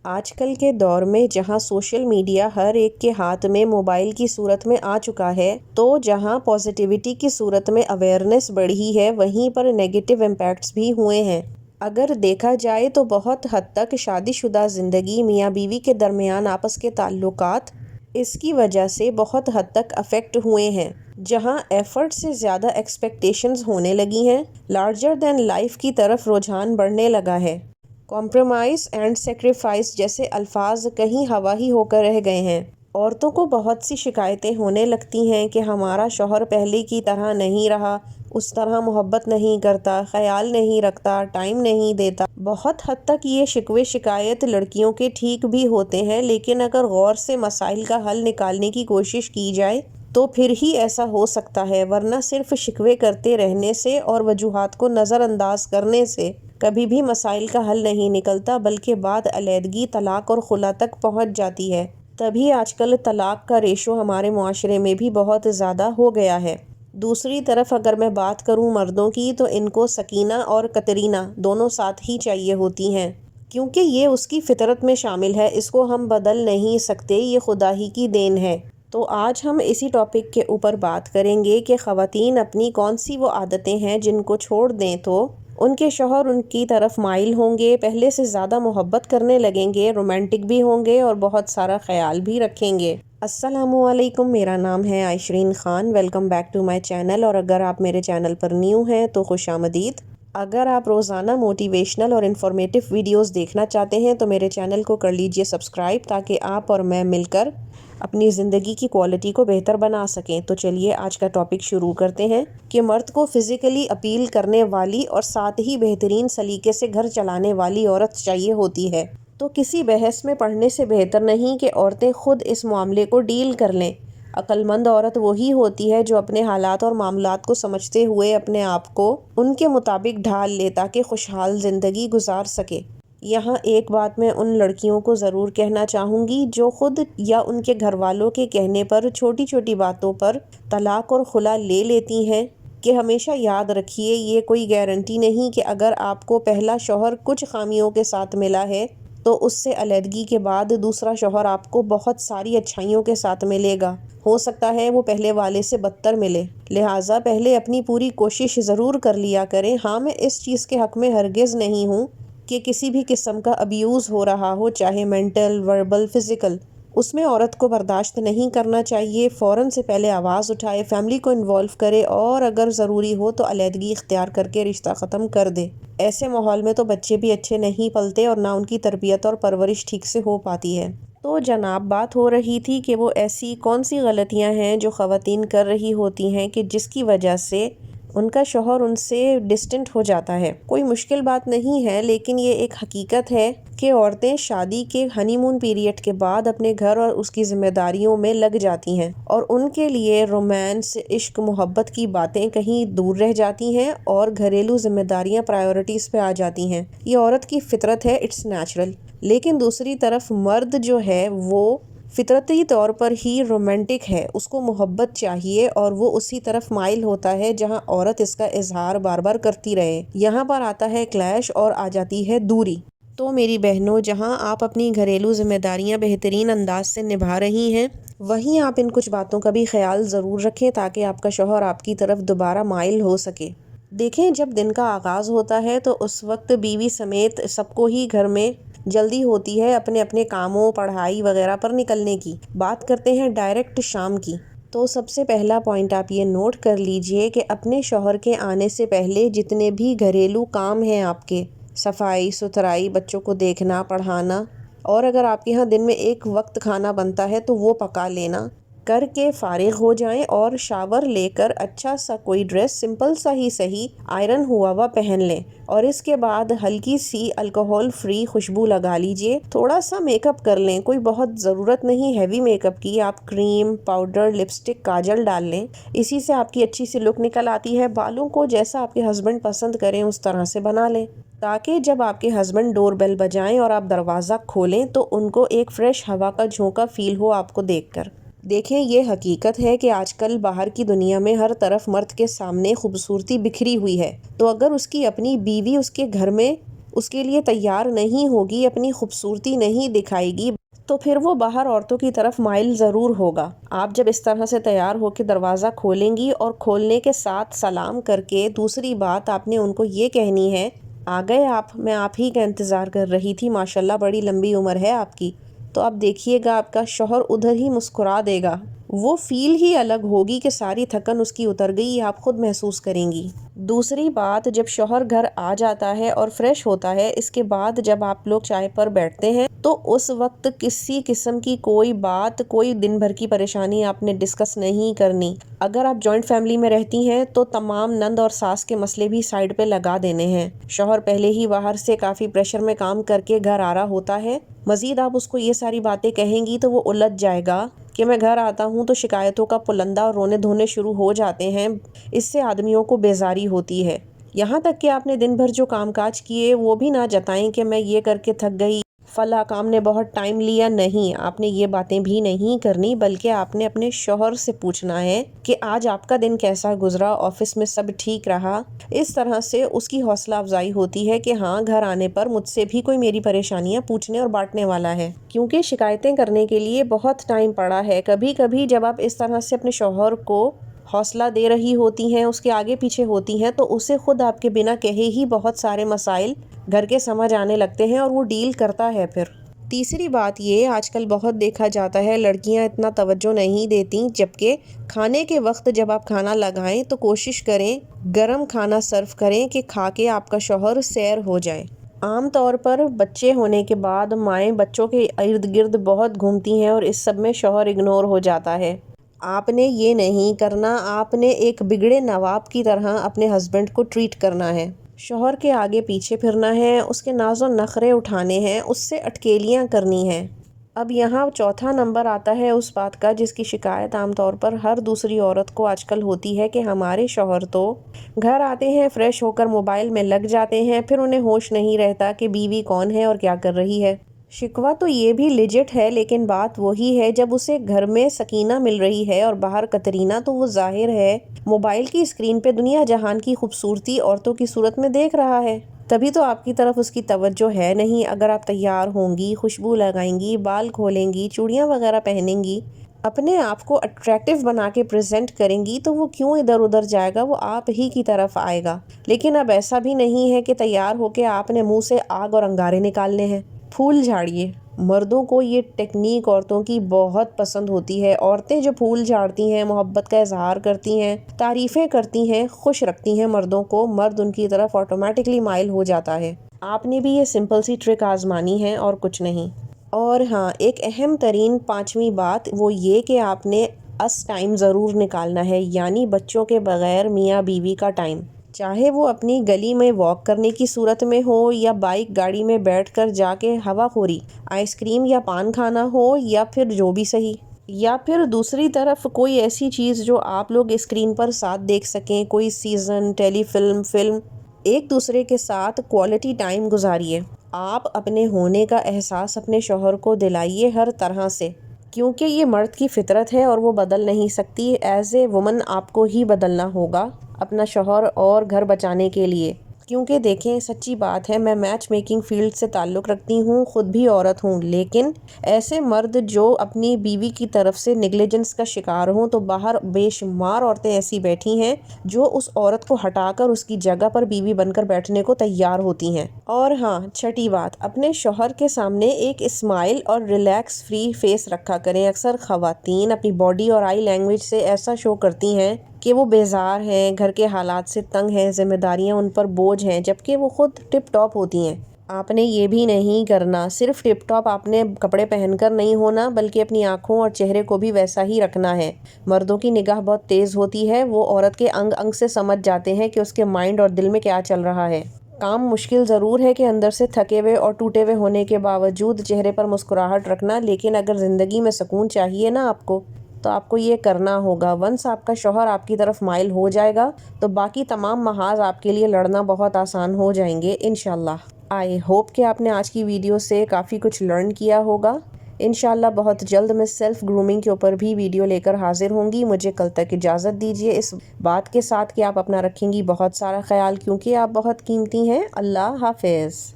آج کل کے دور میں جہاں سوشل میڈیا ہر ایک کے ہاتھ میں موبائل کی صورت میں آ چکا ہے، تو جہاں پازیٹیوٹی کی صورت میں اویئرنیس بڑھی ہے، وہیں پر نیگیٹو امپیکٹس بھی ہوئے ہیں۔ اگر دیکھا جائے تو بہت حد تک شادی شدہ زندگی، میاں بیوی کے درمیان آپس کے تعلقات اس کی وجہ سے بہت حد تک افیکٹ ہوئے ہیں۔ جہاں ایفرٹ سے زیادہ ایکسپیکٹیشنز ہونے لگی ہیں، لارجر دین لائف کی طرف رجحان بڑھنے لگا ہے۔ کمپرومائز اینڈ سیکریفائس جیسے الفاظ کہیں ہوا ہی ہو کر رہ گئے ہیں۔ عورتوں کو بہت سی شکایتیں ہونے لگتی ہیں کہ ہمارا شوہر پہلے کی طرح نہیں رہا، اس طرح محبت نہیں کرتا، خیال نہیں رکھتا، ٹائم نہیں دیتا۔ بہت حد تک یہ شکوے شکایت لڑکیوں کے ٹھیک بھی ہوتے ہیں، لیکن اگر غور سے مسائل کا حل نکالنے کی کوشش کی جائے تو پھر ہی ایسا ہو سکتا ہے، ورنہ صرف شکوے کرتے رہنے سے اور وجوہات کو نظر انداز کرنے سے کبھی بھی مسائل کا حل نہیں نکلتا، بلکہ بعد علیحدگی، طلاق اور خلا تک پہنچ جاتی ہے۔ تبھی آج کل طلاق کا ریشو ہمارے معاشرے میں بھی بہت زیادہ ہو گیا ہے۔ دوسری طرف اگر میں بات کروں مردوں کی، تو ان کو سکینہ اور قطرینہ دونوں ساتھ ہی چاہیے ہوتی ہیں، کیونکہ یہ اس کی فطرت میں شامل ہے، اس کو ہم بدل نہیں سکتے، یہ خدا ہی کی دین ہے۔ تو آج ہم اسی ٹاپک کے اوپر بات کریں گے کہ خواتین اپنی کون سی وہ عادتیں ہیں جن کو چھوڑ دیں تو ان کے شوہر ان کی طرف مائل ہوں گے، پہلے سے زیادہ محبت کرنے لگیں گے، رومانٹک بھی ہوں گے اور بہت سارا خیال بھی رکھیں گے۔ السلام علیکم، میرا نام ہے Aishreen Khan. Welcome back to my channel, اور اگر آپ میرے چینل پر نیو ہیں تو خوش آمدید۔ اگر آپ روزانہ موٹیویشنل اور انفارمیٹیو ویڈیوز دیکھنا چاہتے ہیں تو میرے چینل کو کر لیجئے سبسکرائب، تاکہ آپ اور میں مل کر اپنی زندگی کی کوالٹی کو بہتر بنا سکیں۔ تو چلیے آج کا ٹاپک شروع کرتے ہیں کہ مرد کو فزیکلی اپیل کرنے والی اور ساتھ ہی بہترین سلیقے سے گھر چلانے والی عورت چاہیے ہوتی ہے۔ تو کسی بحث میں پڑھنے سے بہتر نہیں کہ عورتیں خود اس معاملے کو ڈیل کر لیں۔ عقل مند عورت وہی ہوتی ہے جو اپنے حالات اور معاملات کو سمجھتے ہوئے اپنے آپ کو ان کے مطابق ڈھال لے تاکہ خوشحال زندگی گزار سکے۔ یہاں ایک بات میں ان لڑکیوں کو ضرور کہنا چاہوں گی جو خود یا ان کے گھر والوں کے کہنے پر چھوٹی چھوٹی باتوں پر طلاق اور خلا لے لیتی ہیں، کہ ہمیشہ یاد رکھیے یہ کوئی گارنٹی نہیں کہ اگر آپ کو پہلا شوہر کچھ خامیوں کے ساتھ ملا ہے تو اس سے علیحدگی کے بعد دوسرا شوہر آپ کو بہت ساری اچھائیوں کے ساتھ ملے گا۔ ہو سکتا ہے وہ پہلے والے سے بدتر ملے، لہٰذا پہلے اپنی پوری کوشش ضرور کر لیا کریں۔ ہاں، میں اس چیز کے حق میں ہرگز نہیں ہوں کہ کسی بھی قسم کا ابیوز ہو رہا ہو، چاہے مینٹل، وربل، فزیکل، اس میں عورت کو برداشت نہیں کرنا چاہیے۔ فوراً سے پہلے آواز اٹھائے، فیملی کو انوالو کرے اور اگر ضروری ہو تو علیحدگی اختیار کر کے رشتہ ختم کر دے۔ ایسے ماحول میں تو بچے بھی اچھے نہیں پلتے اور نہ ان کی تربیت اور پرورش ٹھیک سے ہو پاتی ہے۔ تو جناب، بات ہو رہی تھی کہ وہ ایسی کون سی غلطیاں ہیں جو خواتین کر رہی ہوتی ہیں کہ جس کی وجہ سے ان کا شوہر ان سے ڈسٹنٹ ہو جاتا ہے۔ کوئی مشکل بات نہیں ہے، لیکن یہ ایک حقیقت ہے کہ عورتیں شادی کے ہنی مون پیریڈ کے بعد اپنے گھر اور اس کی ذمہ داریوں میں لگ جاتی ہیں، اور ان کے لیے رومانس، عشق، محبت کی باتیں کہیں دور رہ جاتی ہیں اور گھریلو ذمہ داریاں پرائیورٹیز پہ آ جاتی ہیں۔ یہ عورت کی فطرت ہے، اٹس نیچرل۔ لیکن دوسری طرف مرد جو ہے وہ فطرتی طور پر ہی رومانٹک ہے، اس کو محبت چاہیے اور وہ اسی طرف مائل ہوتا ہے جہاں عورت اس کا اظہار بار بار کرتی رہے۔ یہاں پر آتا ہے کلیش اور آ جاتی ہے دوری۔ تو میری بہنوں، جہاں آپ اپنی گھریلو ذمہ داریاں بہترین انداز سے نبھا رہی ہیں، وہیں آپ ان کچھ باتوں کا بھی خیال ضرور رکھیں تاکہ آپ کا شوہر آپ کی طرف دوبارہ مائل ہو سکے۔ دیکھیں، جب دن کا آغاز ہوتا ہے تو اس وقت بیوی سمیت سب کو ہی گھر میں جلدی ہوتی ہے اپنے اپنے کاموں، پڑھائی وغیرہ پر نکلنے کی۔ بات کرتے ہیں ڈائریکٹ شام کی۔ تو سب سے پہلا پوائنٹ آپ یہ نوٹ کر لیجئے کہ اپنے شوہر کے آنے سے پہلے جتنے بھی گھریلو کام ہیں آپ کے، صفائی ستھرائی، بچوں کو دیکھنا، پڑھانا، اور اگر آپ کے یہاں دن میں ایک وقت کھانا بنتا ہے تو وہ پکا لینا، کر کے فارغ ہو جائیں اور شاور لے کر اچھا سا کوئی ڈریس، سمپل سا ہی صحیح، آئرن ہوا ہوا پہن لیں، اور اس کے بعد ہلکی سی الکوہول فری خوشبو لگا لیجئے۔ تھوڑا سا میک اپ کر لیں، کوئی بہت ضرورت نہیں ہیوی میک اپ کی، آپ کریم، پاؤڈر، لپسٹک، کاجل ڈال لیں، اسی سے آپ کی اچھی سی لک نکل آتی ہے۔ بالوں کو جیسا آپ کے ہسبینڈ پسند کریں اس طرح سے بنا لیں، تاکہ جب آپ کے ہسبینڈ ڈور بیل بجائیں اور آپ دروازہ کھولیں تو ان کو ایک فریش ہوا کا جھونکا فیل ہو آپ کو دیکھ کر۔ دیکھیں، یہ حقیقت ہے کہ آج کل باہر کی دنیا میں ہر طرف مرد کے سامنے خوبصورتی بکھری ہوئی ہے، تو اگر اس کی اپنی بیوی اس کے گھر میں اس کے لیے تیار نہیں ہوگی، اپنی خوبصورتی نہیں دکھائے گی، تو پھر وہ باہر عورتوں کی طرف مائل ضرور ہوگا۔ آپ جب اس طرح سے تیار ہو کے دروازہ کھولیں گی اور کھولنے کے ساتھ سلام کر کے دوسری بات آپ نے ان کو یہ کہنی ہے، آ گئے آپ، میں آپ ہی کا انتظار کر رہی تھی، ماشاءاللہ بڑی لمبی عمر ہے آپ کی، تو آپ دیکھیے گا آپ کا شوہر ادھر ہی مسکرا دے گا، وہ فیل ہی الگ ہوگی کہ ساری تھکن اس کی اتر گئی، آپ خود محسوس کریں گی۔ دوسری بات، جب شوہر گھر آ جاتا ہے اور فریش ہوتا ہے، اس کے بعد جب آپ لوگ چائے پر بیٹھتے ہیں تو اس وقت کسی قسم کی کوئی بات، کوئی دن بھر کی پریشانی آپ نے ڈسکس نہیں کرنی۔ اگر آپ جوائنٹ فیملی میں رہتی ہیں تو تمام نند اور ساس کے مسئلے بھی سائڈ پہ لگا دینے ہیں۔ شوہر پہلے ہی باہر سے کافی پریشر میں کام کر کے گھر آ رہا ہوتا ہے، مزید آپ اس کو یہ ساری باتیں کہیں گی تو وہ الجھ جائے گا کہ میں گھر آتا ہوں تو شکایتوں کا پلندہ اور رونے دھونے شروع ہو جاتے ہیں، اس سے آدمیوں کو بیزاری ہوتی ہے۔ یہاں تک کہ آپ نے دن بھر جو کام کاج کیے وہ بھی نہ جتائیں کہ میں یہ کر کے تھک گئی، فلاں کام نے بہت ٹائم لیا، نہیں، آپ نے یہ باتیں بھی نہیں کرنی، بلکہ آپ نے اپنے شوہر سے پوچھنا ہے کہ آج آپ کا دن کیسا گزرا، آفس میں سب ٹھیک رہا۔ اس طرح سے اس کی حوصلہ افزائی ہوتی ہے کہ ہاں، گھر آنے پر مجھ سے بھی کوئی میری پریشانیاں پوچھنے اور بانٹنے والا ہے، کیونکہ شکایتیں کرنے کے لیے بہت ٹائم پڑا ہے۔ کبھی کبھی جب آپ اس طرح سے اپنے شوہر کو حوصلہ دے رہی ہوتی ہیں، اس کے آگے پیچھے ہوتی ہیں، تو اسے خود آپ کے بنا کہے ہی بہت سارے مسائل گھر کے سمجھ آنے لگتے ہیں اور وہ ڈیل کرتا ہے پھر۔ تیسری بات یہ آج کل بہت دیکھا جاتا ہے، لڑکیاں اتنا توجہ نہیں دیتی، جبکہ کھانے کے وقت جب آپ کھانا لگائیں تو کوشش کریں گرم کھانا سرو کریں کہ کھا کے آپ کا شوہر سیر ہو جائے۔ عام طور پر بچے ہونے کے بعد مائیں بچوں کے ارد گرد بہت گھومتی ہیں اور اس سب میں شوہر اگنور ہو جاتا ہے۔ آپ نے یہ نہیں کرنا، آپ نے ایک بگڑے نواب کی طرح اپنے ہسبینڈ کو ٹریٹ کرنا ہے، شوہر کے آگے پیچھے پھرنا ہے، اس کے ناز و نخرے اٹھانے ہیں، اس سے اٹکیلیاں کرنی ہیں۔ اب یہاں چوتھا نمبر آتا ہے اس بات کا جس کی شکایت عام طور پر ہر دوسری عورت کو آج کل ہوتی ہے کہ ہمارے شوہر تو گھر آتے ہیں، فریش ہو کر موبائل میں لگ جاتے ہیں، پھر انہیں ہوش نہیں رہتا کہ بیوی کون ہے اور کیا کر رہی ہے۔ شکوہ تو یہ بھی لیجٹ ہے، لیکن بات وہی ہے جب اسے گھر میں سکینہ مل رہی ہے اور باہر کترینہ، تو وہ ظاہر ہے موبائل کی اسکرین پہ دنیا جہان کی خوبصورتی عورتوں کی صورت میں دیکھ رہا ہے، تبھی تو آپ کی طرف اس کی توجہ ہے نہیں۔ اگر آپ تیار ہوں گی، خوشبو لگائیں گی، بال کھولیں گی، چوڑیاں وغیرہ پہنیں گی، اپنے آپ کو اٹریکٹیو بنا کے پریزنٹ کریں گی، تو وہ کیوں ادھر ادھر جائے گا، وہ آپ ہی کی طرف آئے گا۔ لیکن اب ایسا بھی نہیں ہے کہ تیار ہو کے آپ نے منہ سے آگ اور انگارے نکالنے ہیں، پھول جھاڑیے۔ مردوں کو یہ ٹیکنیک عورتوں کی بہت پسند ہوتی ہے، عورتیں جو پھول جھاڑتی ہیں، محبت کا اظہار کرتی ہیں، تعریفیں کرتی ہیں، خوش رکھتی ہیں مردوں کو، مرد ان کی طرف آٹومیٹکلی مائل ہو جاتا ہے۔ آپ نے بھی یہ سمپل سی ٹرک آزمانی ہے اور کچھ نہیں۔ اور ہاں، ایک اہم ترین پانچویں بات وہ یہ کہ آپ نے اس ٹائم ضرور نکالنا ہے، یعنی بچوں کے بغیر میاں بیوی کا ٹائم، چاہے وہ اپنی گلی میں واک کرنے کی صورت میں ہو یا بائک گاڑی میں بیٹھ کر جا کے ہوا خوری، آئس کریم یا پان کھانا ہو، یا پھر جو بھی صحیح، یا پھر دوسری طرف کوئی ایسی چیز جو آپ لوگ اسکرین پر ساتھ دیکھ سکیں، کوئی سیزن، ٹیلی فلم، ایک دوسرے کے ساتھ کوالٹی ٹائم گزاریے۔ آپ اپنے ہونے کا احساس اپنے شوہر کو دلائیے ہر طرح سے، کیونکہ یہ مرد کی فطرت ہے اور وہ بدل نہیں سکتی۔ ایز اے وومن آپ کو ہی بدلنا ہوگا اپنا شوہر اور گھر بچانے کے لیے، کیونکہ دیکھیں سچی بات ہے، میں میچ میکنگ فیلڈ سے تعلق رکھتی ہوں، خود بھی عورت ہوں، لیکن ایسے مرد جو اپنی بیوی کی طرف سے نیگلیجنس کا شکار ہوں، تو باہر بے شمار عورتیں ایسی بیٹھی ہیں جو اس عورت کو ہٹا کر اس کی جگہ پر بیوی بن کر بیٹھنے کو تیار ہوتی ہیں۔ اور ہاں، چھٹی بات، اپنے شوہر کے سامنے ایک اسمائل اور ریلیکس فری فیس رکھا کریں۔ اکثر خواتین اپنی باڈی اور آئی لینگویج سے ایسا شو کرتی ہیں کہ وہ بیزار ہیں، گھر کے حالات سے تنگ ہیں، ذمہ داریاں ان پر بوجھ ہیں، جبکہ وہ خود ٹپ ٹاپ ہوتی ہیں۔ آپ نے یہ بھی نہیں کرنا، صرف ٹپ ٹاپ آپ نے کپڑے پہن کر نہیں ہونا، بلکہ اپنی آنکھوں اور چہرے کو بھی ویسا ہی رکھنا ہے۔ مردوں کی نگاہ بہت تیز ہوتی ہے، وہ عورت کے انگ انگ سے سمجھ جاتے ہیں کہ اس کے مائنڈ اور دل میں کیا چل رہا ہے۔ کام مشکل ضرور ہے کہ اندر سے تھکے ہوئے اور ٹوٹے ہوئے ہونے کے باوجود چہرے پر مسکراہٹ رکھنا، لیکن اگر زندگی میں سکون چاہیے نا آپ کو، تو آپ کو یہ کرنا ہوگا۔ ونس آپ کا شوہر آپ کی طرف مائل ہو جائے گا تو باقی تمام محاذ آپ کے لیے لڑنا بہت آسان ہو جائیں گے انشاءاللہ۔ آئی ہوپ کہ آپ نے آج کی ویڈیو سے کافی کچھ لرن کیا ہوگا۔ انشاءاللہ بہت جلد میں سیلف گرومنگ کے اوپر بھی ویڈیو لے کر حاضر ہوں گی۔ مجھے کل تک اجازت دیجیے اس بات کے ساتھ کہ آپ اپنا رکھیں گی بہت سارا خیال، کیونکہ آپ بہت قیمتی ہیں۔ اللہ حافظ۔